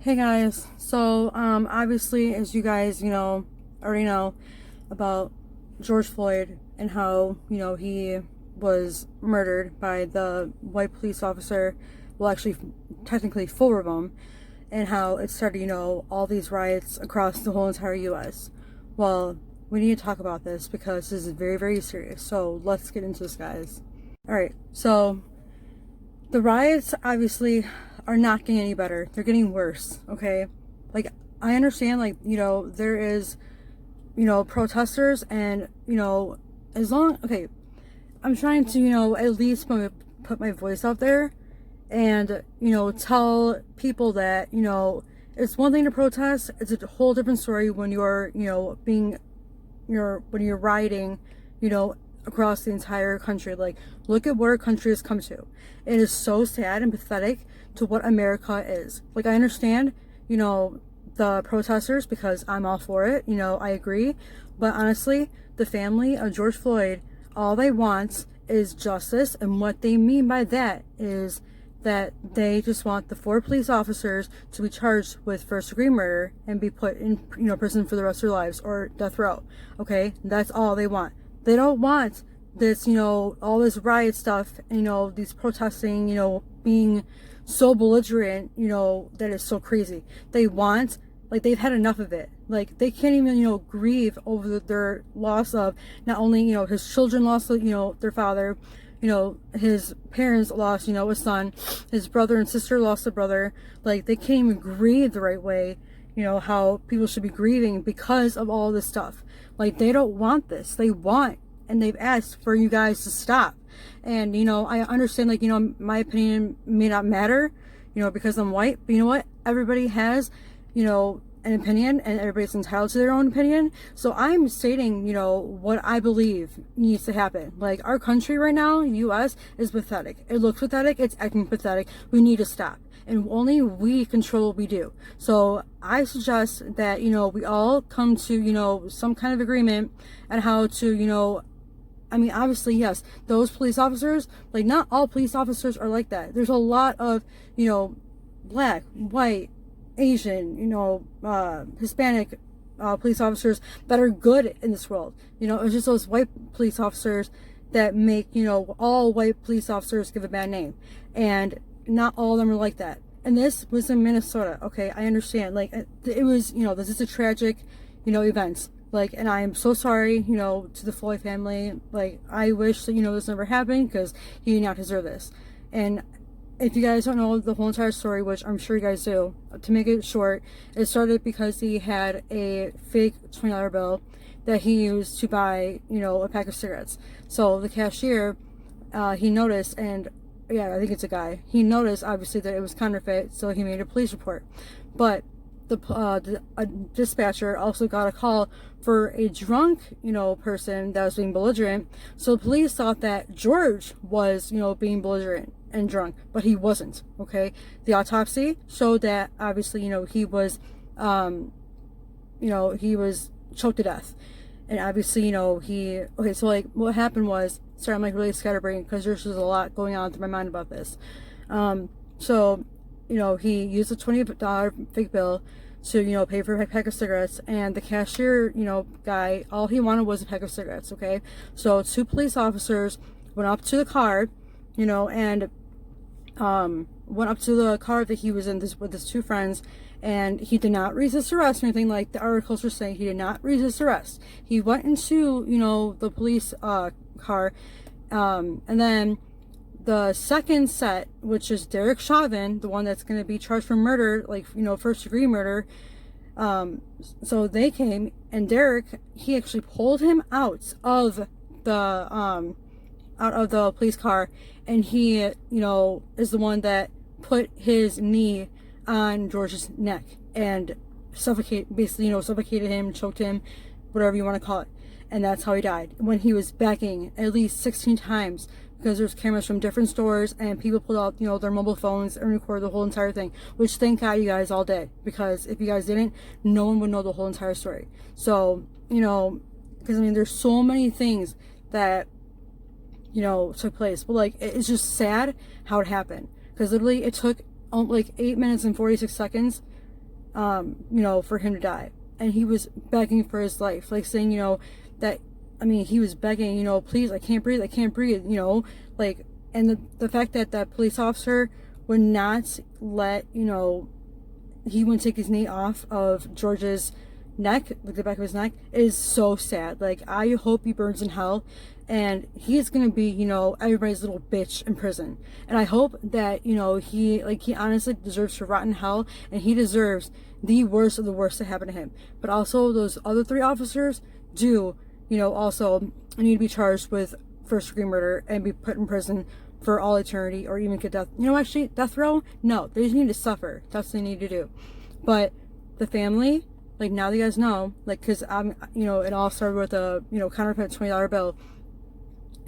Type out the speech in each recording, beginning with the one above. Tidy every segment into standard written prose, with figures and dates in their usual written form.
Hey guys, so obviously, as you guys already know about George Floyd and how he was murdered by the white police officer, well, actually technically four of them, and how it started all these riots across the whole entire U.S. Well, we need to talk about this because this is very, very serious. So let's get into this, guys. All right, so the riots obviously are not getting any better. They're getting worse, okay? Like, I understand, like, there is, protesters and, as long, okay, I'm trying to, at least put my voice out there and, tell people that, it's one thing to protest. It's a whole different story when you're, when you're rioting, across the entire country. Like, look at what our country has come to. It is so sad and pathetic to what America is. Like, I understand, the protesters, because I'm all for it, I agree. But honestly, the family of George Floyd, all they want is justice. And what they mean by that is that they just want the four police officers to be charged with first-degree murder and be put in, prison for the rest of their lives, or death row. Okay? That's all they want. They don't want this, all this riot stuff, these protesting, being so belligerent, that is so crazy. They want, like, they've had enough of it. Like, they can't even, grieve over their loss of, not only, his children lost, their father, his parents lost, a son, his brother and sister lost a brother. Like, they can't even grieve the right way, how people should be grieving because of all this stuff. Like, they don't want this. They want, and they've asked for you guys to stop. And, I understand, like, my opinion may not matter, because I'm white, but you know what? Everybody has, an opinion, and everybody's entitled to their own opinion. So I'm stating, what I believe needs to happen. Like, our country right now, U.S., is pathetic. It looks pathetic. It's acting pathetic. We need to stop. And only we control what we do. So I suggest that, we all come to, some kind of agreement on how to, I mean, obviously, yes, those police officers, like, not all police officers are like that. There's a lot of, black, white, Asian, Hispanic police officers that are good in this world. It's just those white police officers that make, all white police officers give a bad name. And not all of them are like that. And this was in Minnesota. Okay, I understand. Like, it was, this is a tragic, event. Like, and I am so sorry, to the Floyd family. Like, I wish that, this never happened, because he did not deserve this. And if you guys don't know the whole entire story, which I'm sure you guys do, to make it short, it started because he had a fake $20 bill that he used to buy, a pack of cigarettes. So the cashier, he noticed, and yeah, I think it's a guy. He noticed, obviously, that it was counterfeit, so he made a police report. But a dispatcher also got a call for a drunk, person that was being belligerent. So the police thought that George was, being belligerent and drunk, but he wasn't. Okay, the autopsy showed that obviously, he was, he was choked to death, and obviously, okay. So, like, what happened was, sorry, I'm like really scatterbrained because there's just a lot going on through my mind about this. So, he used a $20 fake bill to, pay for a pack of cigarettes, and the cashier, guy, all he wanted was a pack of cigarettes. Okay, so two police officers went up to the car, and went up to the car that he was in with his two friends, and he did not resist arrest or anything. Like the articles were saying, he did not resist arrest. He went into, the police car, and then the second set, which is Derek Chauvin, the one that's going to be charged for murder, like, first degree murder. So they came, and Derek, he actually pulled him out of the police car, and he, is the one that put his knee on George's neck and suffocated him, choked him, whatever you want to call it. And that's how he died, when he was begging at least 16 times, because there's cameras from different stores, and people pulled out, their mobile phones and recorded the whole entire thing, which thank God you guys all did, because if you guys didn't, no one would know the whole entire story. So, because, I mean, there's so many things that, took place, but, like, it's just sad how it happened, because literally it took like 8 minutes and 46 seconds you know, for him to die. And he was begging for his life, like saying, you know, that, I mean, he was begging, you know, please, I can't breathe, you know, like, and the fact that that police officer would not let, you know, he wouldn't take his knee off of George's neck, like the back of his neck, is so sad. Like, I hope he burns in hell, and he's gonna be, you know, everybody's little bitch in prison. And I hope that, you know, he honestly deserves to rot in hell, and he deserves the worst of the worst to happen to him. But also, those other 3 officers do, you know, also need to be charged with first-degree murder and be put in prison for all eternity, or even get death. You know, actually, death row? No, they just need to suffer. That's what they need to do. But the family, like, now that you guys know, like, because you know, it all started with a, you know, counterfeit $20 bill,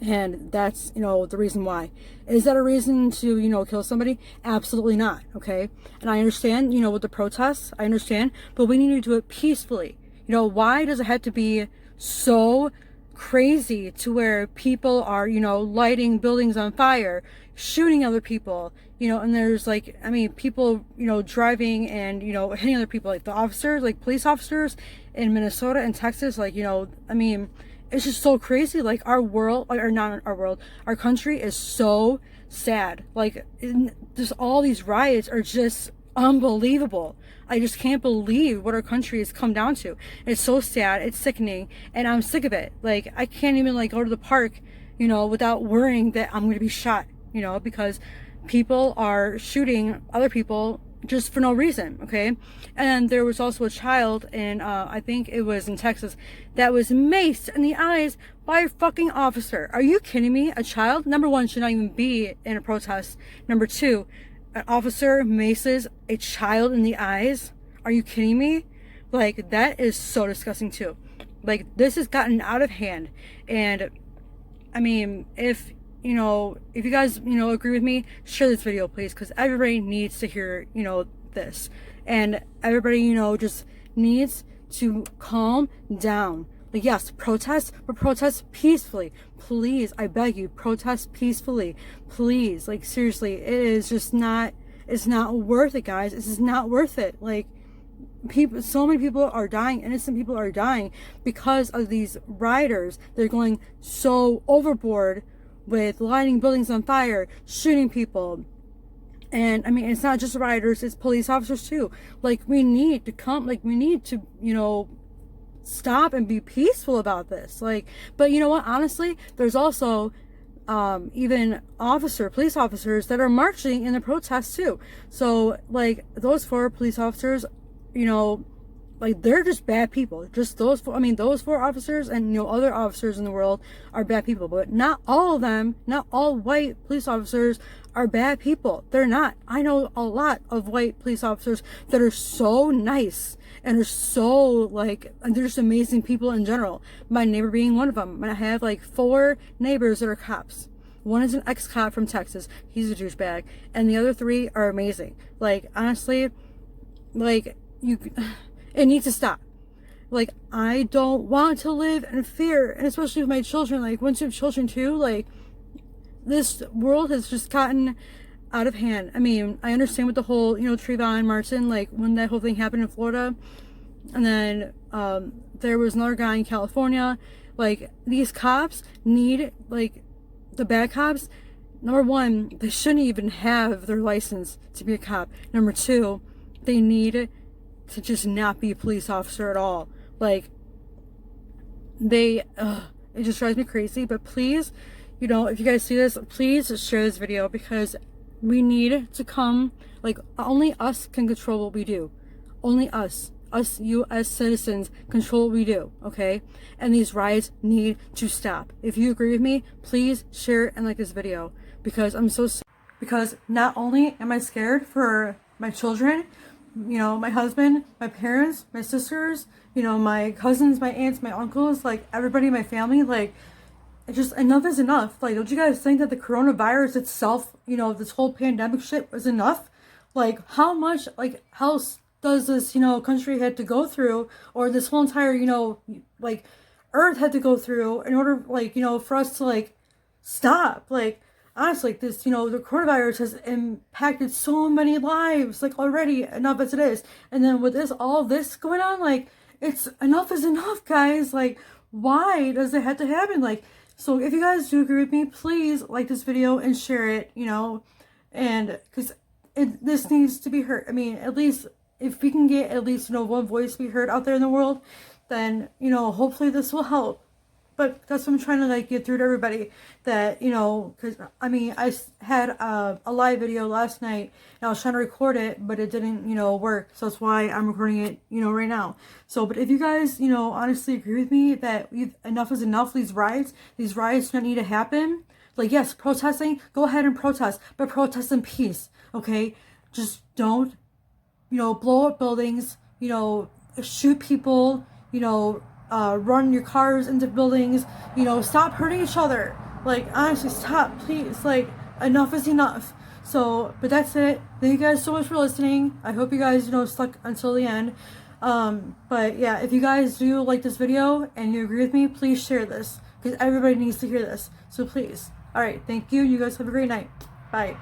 and that's, you know, the reason why. Is that a reason to, you know, kill somebody? Absolutely not. Okay, and I understand, you know, with the protests, I understand, but we need to do it peacefully. You know, why does it have to be so crazy to where people are, you know, lighting buildings on fire, shooting other people, you know, and there's, like, I mean, people, you know, driving and, you know, hitting other people, like the officers, like police officers in Minnesota and Texas, like, you know, I mean, it's just so crazy. Like, our world, or not our world, our country is so sad. Like, just all these riots are just unbelievable. I just can't believe what our country has come down to. It's so sad, it's sickening, and I'm sick of it. Like, I can't even, like, go to the park, you know, without worrying that I'm going to be shot, you know, because people are shooting other people just for no reason. Okay, and there was also a child in I think it was in Texas that was maced in the eyes by a fucking officer. Are you kidding me? A child, number one, should not even be in a protest. Number two, an officer maces a child in the eyes? Are you kidding me? Like, that is so disgusting too. Like, this has gotten out of hand. And I mean, if, you know, if you guys, you know, agree with me, share this video, please, because everybody needs to hear, you know, this. And everybody, you know, just needs to calm down. Like, yes, protest, but protest peacefully. Please, I beg you, protest peacefully. Please, like, seriously, it is just not, it's not worth it, guys. It's just not worth it. Like, people, so many people are dying, innocent people are dying because of these rioters. They're going so overboard with lighting buildings on fire, shooting people. And I mean, it's not just rioters, it's police officers too. Like, we need to come, like, we need to, you know, stop and be peaceful about this. Like, but you know what, honestly, there's also even police officers that are marching in the protests too. So, like, those 4 police officers, you know, like, they're just bad people. Just those 4, I mean, those 4 officers and, you know, other officers in the world are bad people. But not all of them, not all white police officers are bad people. They're not. I know a lot of white police officers that are so nice and are so, like, they're just amazing people in general. My neighbor being one of them. I have, like, 4 neighbors that are cops. One is an ex-cop from Texas. He's a douchebag. And the other 3 are amazing. Like, honestly, like, it needs to stop. Like, I don't want to live in fear, and especially with my children. Like, once you have children too, like, this world has just gotten out of hand. I mean, I understand with the whole, you know, Trayvon Martin, like, when that whole thing happened in Florida, and then there was another guy in California. Like, these cops need, like, the bad cops, number one, they shouldn't even have their license to be a cop. Number two, they need to just not be a police officer at all. Like, it just drives me crazy. But please, you know, if you guys see this, please share this video, because we need to come, like, only us can control what we do. Only us U.S. citizens control what we do, okay? And these riots need to stop. If you agree with me, please share and like this video, because because not only am I scared for my children, you know, my husband, my parents, my sisters, you know, my cousins, my aunts, my uncles, like, everybody in my family, like, it just, enough is enough. Like, don't you guys think that the coronavirus itself, you know, this whole pandemic shit was enough? Like, how much, like, else does this, you know, country had to go through, or this whole entire, you know, like, earth had to go through in order, like, you know, for us to, like, stop? Like, honestly, like this, the coronavirus has impacted so many lives, like already, enough as it is. And then with all this going on, like, it's enough is enough, guys. Like, why does it have to happen? Like, so if you guys do agree with me, please like this video and share it, and because this needs to be heard. I mean, at least if we can get at least, one voice to be heard out there in the world, then, hopefully this will help. But that's what I'm trying to like get through to everybody, that, because I mean, I had a live video last night and I was trying to record it, but it didn't, work. So that's why I'm recording it, right now. So, but if you guys, honestly agree with me that enough is enough, these riots don't need to happen. Like, yes, protesting, go ahead and protest, but protest in peace, okay? Just don't, blow up buildings, shoot people, run your cars into buildings, stop hurting each other. Like, honestly, stop, please. Like, enough is enough. So, but that's it. Thank you guys so much for listening. I hope you guys, stuck until the end. But yeah, if you guys do like this video and you agree with me, please share this, because everybody needs to hear this. So please. All right, thank you. You guys have a great night. Bye.